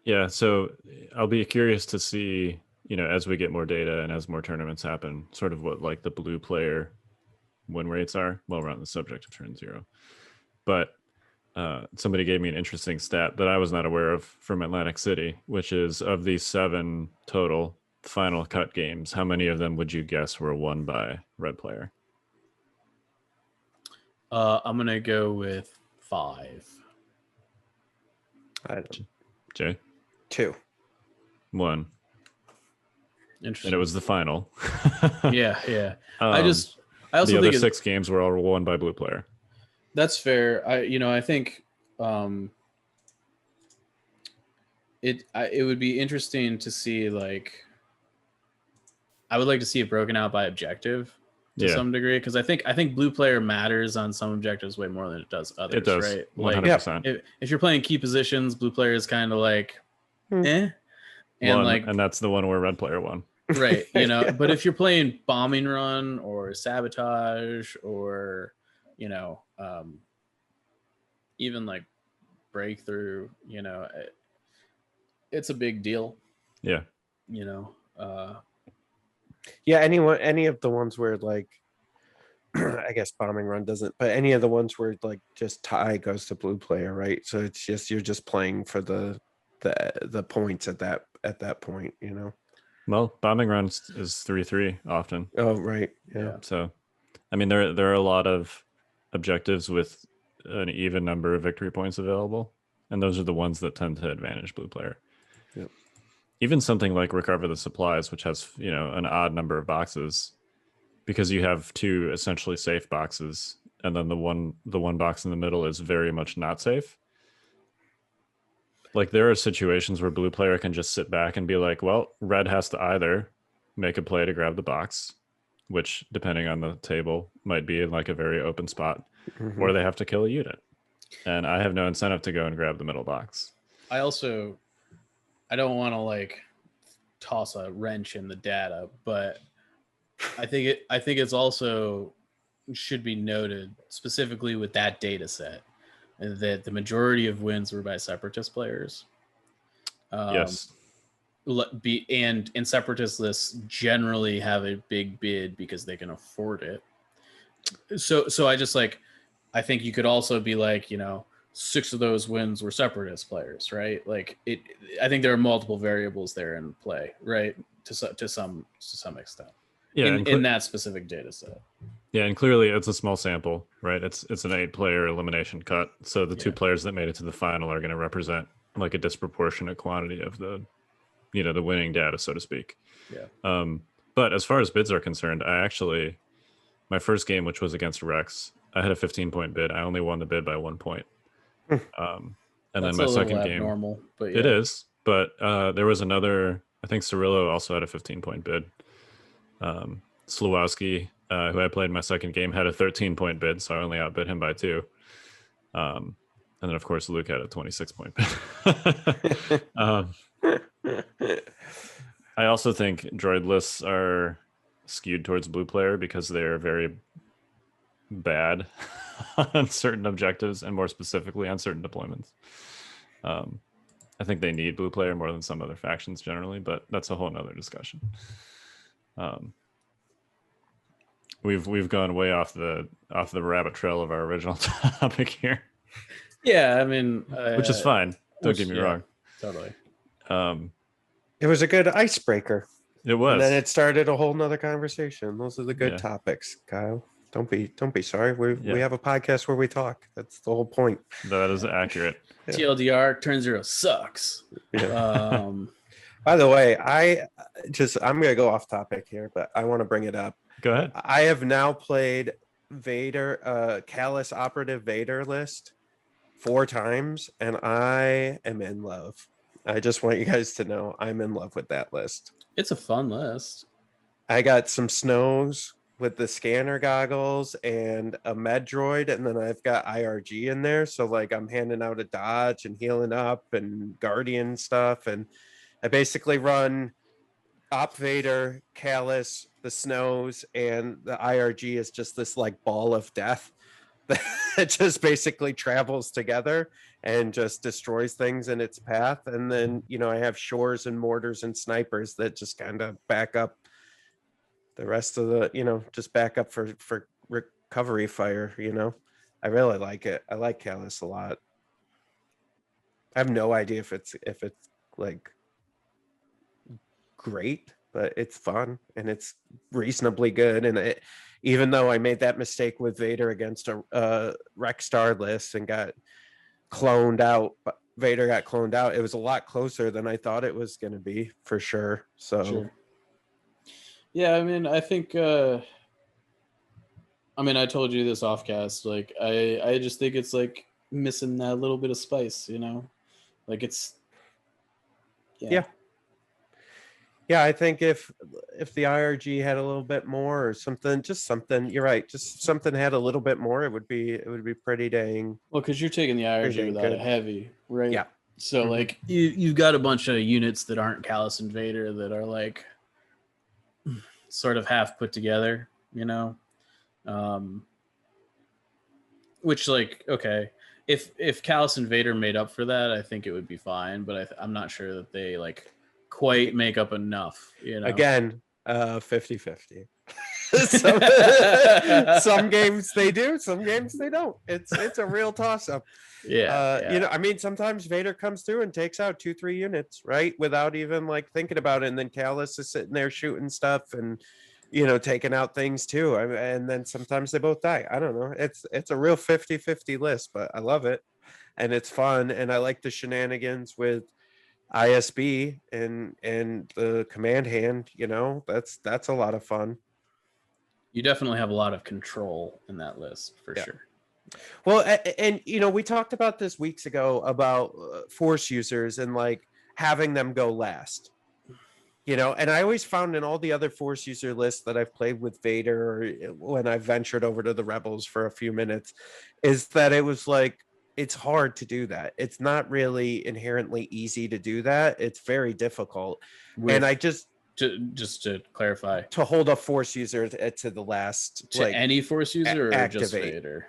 Yeah, so I'll be curious to see, as we get more data and as more tournaments happen, sort of what like the blue player win rates are. Well, we're on the subject of turn 0, but somebody gave me an interesting stat that I was not aware of from Atlantic City, which is of these 7 total final cut games, how many of them would you guess were won by red player? I'm gonna go with 5. I don't. Jay? 2. 1. Interesting. And it was the final. Yeah. I also the think other 6 games were all won by blue player. That's fair. I think it would be interesting to see, like, I would like to see it broken out by objective to some degree, because I think blue player matters on some objectives way more than it does others. It does, right? 100%. Like, if you're playing key positions, blue player is kind of like, and and that's the one where red player won. Right, but if you're playing bombing run or sabotage or even like breakthrough, it's a big deal. Yeah. Yeah, any of the ones where like I guess bombing run doesn't, but any of the ones where like just tie goes to blue player, right? So it's just you're just playing for the points at that point, Well, bombing run is 3-3 often. Oh, right. Yeah. So, I mean, there are a lot of objectives with an even number of victory points available, and those are the ones that tend to advantage blue player. Yep. Even something like recover the supplies, which has an odd number of boxes, because you have 2 essentially safe boxes, and then the one box in the middle is very much not safe. Like, there are situations where blue player can just sit back and be like, well, red has to either make a play to grab the box, which depending on the table might be in like a very open spot, or they have to kill a unit, and I have no incentive to go and grab the middle box. I don't want to like toss a wrench in the data, but I think it's also should be noted specifically with that data set that the majority of wins were by separatist players. Yes. And separatist lists generally have a big bid because they can afford it. So I think you could also be like, 6 of those wins were separatist players, right? Like I think there are multiple variables there in play, right? To some extent. Yeah, in that specific data set. Yeah, and clearly it's a small sample, right? It's an 8-player elimination cut. So the 2 players that made it to the final are going to represent like a disproportionate quantity of the the winning data, so to speak. Yeah. But as far as bids are concerned, my first game, which was against Rex, I had a 15-point bid. I only won the bid by 1 point. And That's then my a little second game, abnormal, but yeah. it is. But there was another. I think Cirillo also had a 15-point bid. Slawowski, who I played in my second game, had a 13-point bid, so I only outbid him by 2. And then, of course, Luke had a 26-point bid. I also think droid lists are skewed towards blue player because they're very bad on certain objectives and more specifically on certain deployments. I think they need blue player more than some other factions generally, but that's a whole nother discussion. We've gone way off the rabbit trail of our original topic here. Yeah, I mean, which is fine. Don't get me wrong. Totally. It was a good icebreaker. It was. And then it started a whole nother conversation. Those are the good topics, Kyle. Don't be sorry. We have a podcast where we talk. That's the whole point. That is accurate. TLDR, Turn Zero sucks. Yeah. By the way, I'm gonna go off topic here, but I want to bring it up. Go ahead. I have now played Vader, Callus Operative Vader list 4 times, and I am in love. I just want you guys to know I'm in love with that list. It's a fun list. I got some snows with the scanner goggles and a med droid, and then I've got IRG in there. So like I'm handing out a dodge and healing up and guardian stuff. And I basically run Op Vader, Callus, the snows, and the IRG is just this like ball of death that just basically travels together and just destroys things in its path. And then, I have shores and mortars and snipers that just kind of back up the rest of the, just back up for recovery fire. I really like it. I like Callus a lot. I have no idea if it's like great, but it's fun and it's reasonably good. And even though I made that mistake with Vader against a Rex Star list and got cloned out, but Vader got cloned out, it was a lot closer than I thought it was going to be, for sure. So sure. Yeah, I mean, I think I told you this offcast, like I just think it's like missing that little bit of spice, like it's Yeah, I think if the IRG had a little bit more or something, you're right, just something had a little bit more, it would be pretty dang. Well, because you're taking the IRG without a heavy, right? Yeah. So like you've got a bunch of units that aren't Callus and Vader that are like sort of half put together, which like, okay, if Callus and Vader made up for that, I think it would be fine, but I'm not sure that they like quite make up enough, Again, 50-50. Some games they do, some games they don't. It's a real toss-up. Sometimes Vader comes through and takes out 2-3 units, right, without even like thinking about it, and then Callus is sitting there shooting stuff and taking out things too. And then sometimes they both die. I don't know. It's a real 50-50 list, but I love it and it's fun, and I like the shenanigans with ISB and the command hand. That's a lot of fun. You definitely have a lot of control in that list for sure. Well, and we talked about this weeks ago about force users and like having them go last, and I always found in all the other force user lists that I've played with Vader or when I've ventured over to the Rebels for a few minutes is that it was like, it's hard to do that. It's not really inherently easy to do that. It's very difficult. And I just to clarify, to hold a force user to the last, to like, any force user or activate. Just Vader?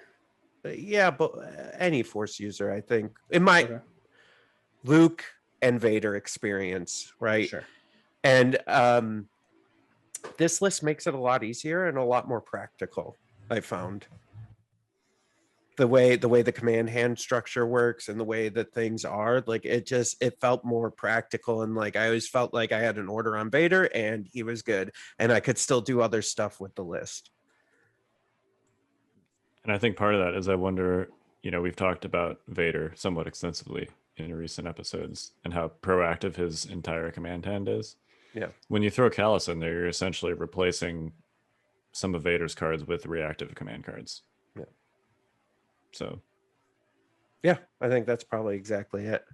Yeah, but any force user, I think. In my Luke and Vader experience, right? Sure. And this list makes it a lot easier and a lot more practical, I found. The way the command hand structure works and the way that things are, like it felt more practical, and like I always felt like I had an order on Vader and he was good and I could still do other stuff with the list. And I think part of that is I wonder, we've talked about Vader somewhat extensively in recent episodes and how proactive his entire command hand is. Yeah. When you throw Callus in there, you're essentially replacing some of Vader's cards with reactive command cards. Yeah. So Yeah, I think that's probably exactly it.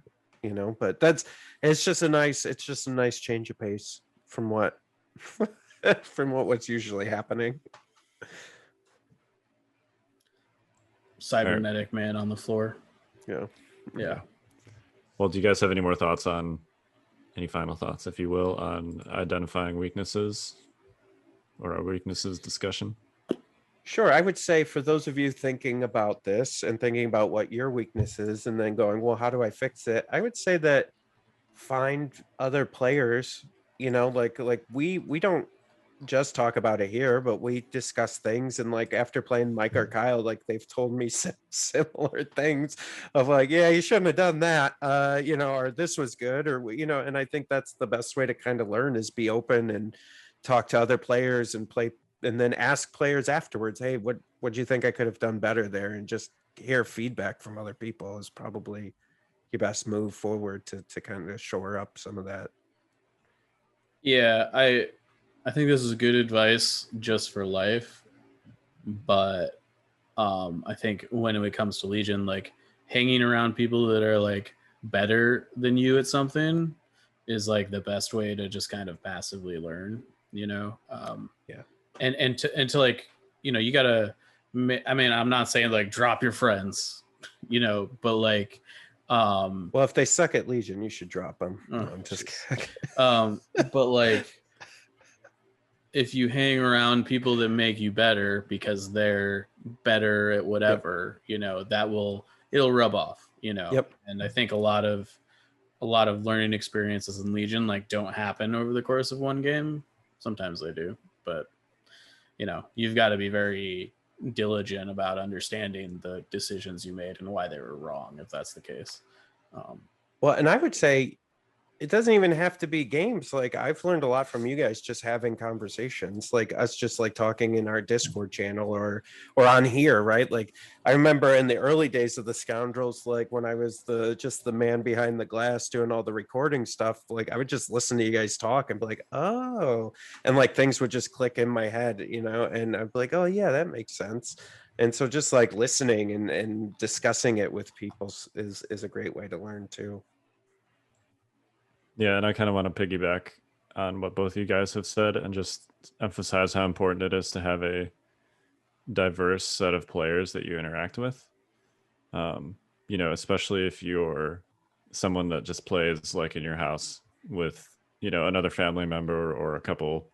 But it's just a nice change of pace from what from what's usually happening. Cybernetic man on the floor. Yeah. Yeah. Well, do you guys have any more thoughts any final thoughts, if you will, on identifying weaknesses or our weaknesses discussion? Sure. I would say for those of you thinking about this and thinking about what your weakness is and then going, well, how do I fix it? I would say that find other players, like we don't just talk about it here, but we discuss things. And like after playing Mike or Kyle, like they've told me similar things of like, yeah, you shouldn't have done that, or this was good, or, and I think that's the best way to kind of learn is be open and talk to other players and play, and then ask players afterwards, hey, what do you think I could have done better there? And just hear feedback from other people is probably your best move forward to kind of shore up some of that. Yeah, I think this is good advice just for life, but I think when it comes to Legion, like hanging around people that are like better than you at something is like the best way to just kind of passively learn, Yeah. And to like, you gotta, I mean, I'm not saying like drop your friends, but like, well, if they suck at Legion, you should drop them. Oh, no, I'm just kidding. but like, if you hang around people that make you better because they're better at whatever, it'll rub off, Yep. And I think a lot of learning experiences in Legion like don't happen over the course of one game. Sometimes they do, but you've got to be very diligent about understanding the decisions you made and why they were wrong, if that's the case. Well, and I would say it doesn't even have to be games. Like I've learned a lot from you guys just having conversations, like us just like talking in our Discord channel or on here, right? Like I remember in the early days of the Scoundrels, like when I was just the man behind the glass doing all the recording stuff, like I would just listen to you guys talk and be like, oh, and like things would just click in my head, and I'd be like, oh yeah, that makes sense. And so just like listening and discussing it with people is a great way to learn too. Yeah, and I kind of want to piggyback on what both of you guys have said and just emphasize how important it is to have a diverse set of players that you interact with. Especially if you're someone that just plays like in your house with, another family member or a couple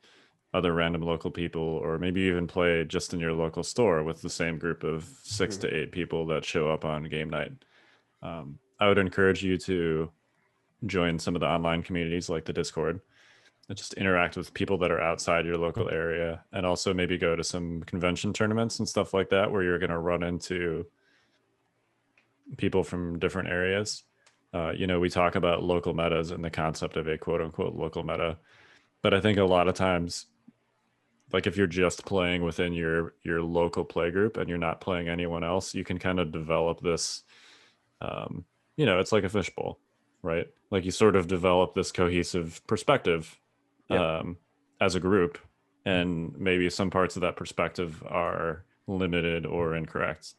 other random local people, or maybe even play just in your local store with the same group of 6 to 8 people that show up on game night. I would encourage you to join some of the online communities like the Discord and just interact with people that are outside your local area, and also maybe go to some convention tournaments and stuff like that where you're going to run into people from different areas. We talk about local metas and the concept of a quote unquote local meta, but I think a lot of times, like if you're just playing within your local play group and you're not playing anyone else, you can kind of develop this, it's like a fishbowl, right? Like you sort of develop this cohesive perspective as a group, and maybe some parts of that perspective are limited or incorrect.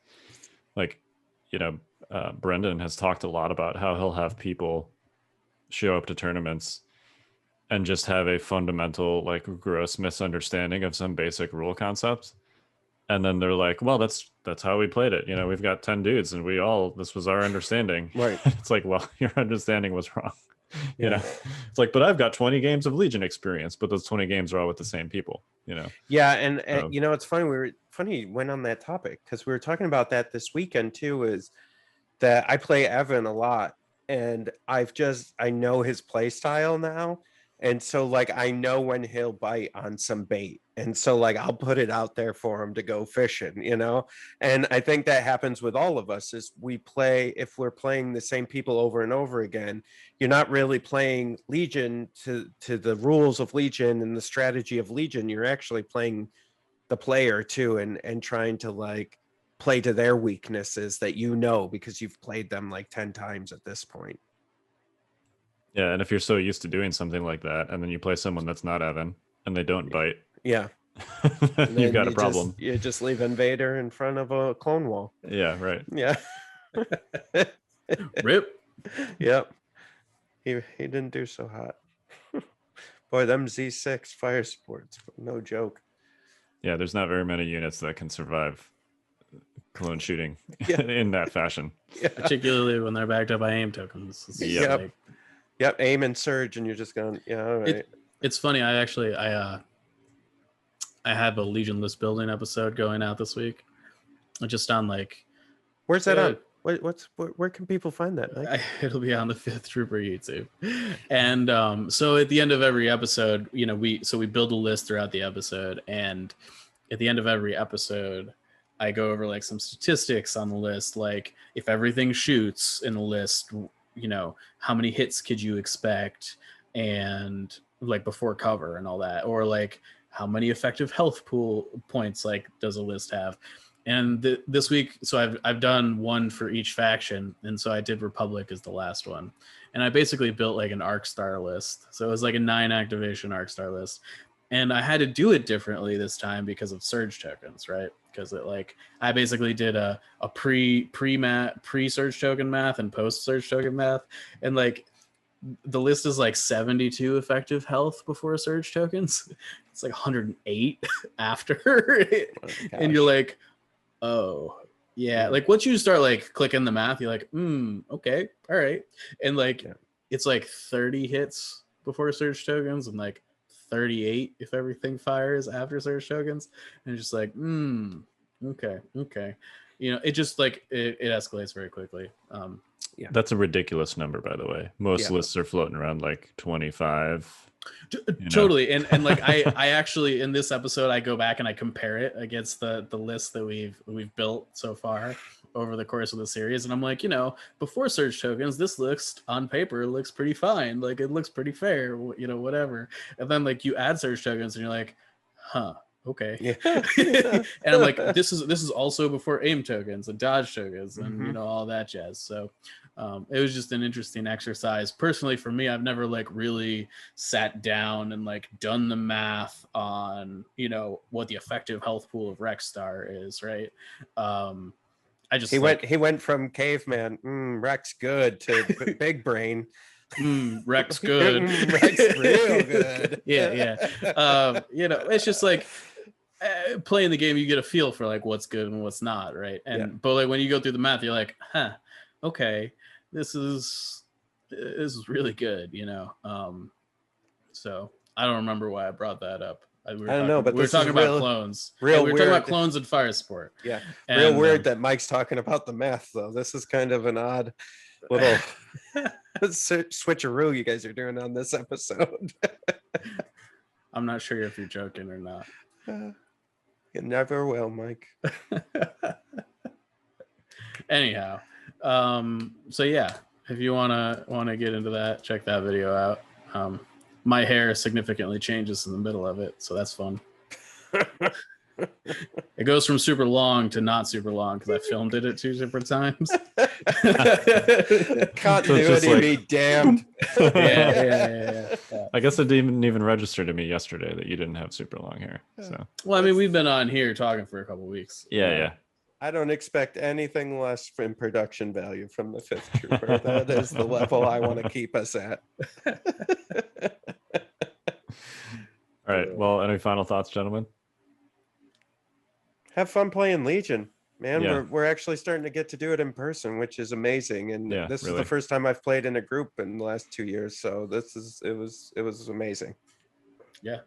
Like, Brendan has talked a lot about how he'll have people show up to tournaments and just have a fundamental, like, gross misunderstanding of some basic rule concept. And then they're like, well, that's how we played it. We've got 10 dudes and this was our understanding. Right. It's like, well, your understanding was wrong. It's like, but I've got 20 games of Legion experience, but those 20 games are all with the same people, Yeah. And it's funny you went on that topic because we were talking about that this weekend too, is that I play Evan a lot and I know his play style now. And so like, I know when he'll bite on some bait. And so like, I'll put it out there for him to go fishing, and I think that happens with all of us is if we're playing the same people over and over again, you're not really playing Legion to the rules of Legion and the strategy of Legion. You're actually playing the player too, and trying to like play to their weaknesses that, because you've played them like 10 times at this point. Yeah, and if you're so used to doing something like that, and then you play someone that's not Evan, and they don't bite, Yeah, And You've then got a problem. You just leave Invader in front of a clone wall. Yeah, right. Yeah. Rip. Yep. He didn't do so hot. Boy, them Z6 fire sports, no joke. Yeah, there's not very many units that can survive clone shooting Yeah. in that fashion. Yeah. Particularly when they're backed up by aim tokens. It's just Yep. like- Yep. Aim and surge, and you're just going, yeah, all right. It's funny. I have a Legion list building episode going out this week. Just on like, Where's that on? Where can people find that, Mike? it'll be on the Fifth Trooper YouTube. And so at the end of every episode, you know, we build a list throughout the episode, and at the end of every episode, I go over like some statistics on the list, like if everything shoots in the list, you know, how many hits could you expect, and like before cover and all that, or like how many effective health pool points like does a list have. And this week, so I've done one for each faction, and so I did Republic as the last one, and I basically built like an Arc Star list. So it was like a 9 activation Arc Star list, and I had to do it differently this time because of surge tokens, right? Because it like I basically did a pre surge token math and post surge token math, and like the list is like 72 effective health before surge tokens. It's like 108 after, and you're like, oh yeah. Like once you start like clicking the math, you're like, okay, all right, and like it's like 30 hits before surge tokens and like 38 if everything fires after surge tokens, and just like okay, you know, it just like it escalates very quickly. Yeah, That's a ridiculous number, by the way. Most lists are floating around like 25. Totally. And like I actually in this episode I go back and I compare it against the list that we've built so far over the course of the series, and I'm like, you know, before surge tokens, this list on paper looks pretty fine, like it looks pretty fair, you know, whatever. And then like you add surge tokens and you're like, huh, okay. Yeah. And I'm like, this is also before aim tokens and dodge tokens and you know, all that jazz. So it was just an interesting exercise. Personally, for me, I've never like really sat down and like done the math on, you know, what the effective health pool of Rexstar is, right? I just he went from caveman, Rex good, to big brain. Rex good. Rex real good. Yeah. You know, it's just like playing the game, you get a feel for like what's good and what's not, right? And but like when you go through the math, you're like, okay, this is really good, you know. So I don't remember why I brought that up. I don't know, but we were talking about clones. We were talking about clones and fire sport. Yeah, real weird that Mike's talking about the math though. This is kind of an odd little switcheroo you guys are doing on this episode. I'm not sure if you're joking or not. You never will, Mike. Anyhow, so yeah, if you wanna get into that, check that video out. My hair significantly changes in the middle of it, so that's fun. It goes from super long to not super long because I filmed it at 2 different times. Continuity like, be damned. Yeah. I guess it didn't even register to me yesterday that you didn't have super long hair. So Well, I mean, we've been on here talking for a couple weeks. yeah. I don't expect anything less in production value from the Fifth Trooper. That is the level I want to keep us at. All right. Well, any final thoughts, gentlemen? Have fun playing Legion, man. Yeah. We're actually starting to get to do it in person, which is amazing. And this is really. the first time I've played in a group in the last 2 years. So it was amazing. Yeah.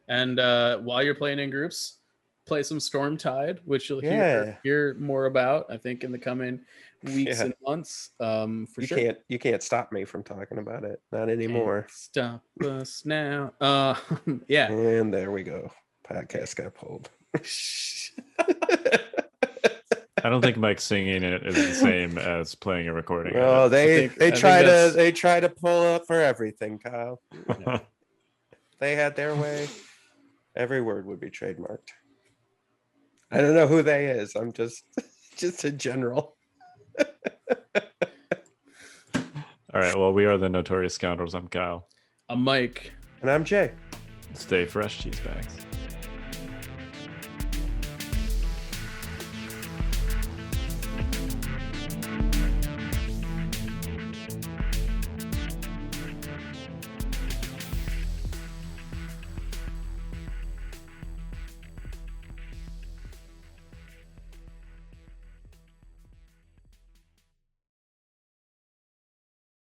And while you're playing in groups, play some Stormtide, which you'll hear more about, I think, in the coming weeks and months. For sure. You can't stop me from talking about it. Not anymore. Can't stop us now. Yeah. And there we go. Podcast got pulled. I don't think Mike singing it is the same as playing a recording. Oh, they try to pull up for everything, Kyle. Yeah. They had their way. Every word would be trademarked. I don't know who they is. I'm just a general. All right. Well, we are the Notorious Scoundrels. I'm Kyle. I'm Mike. And I'm Jay. Stay fresh, cheese bags.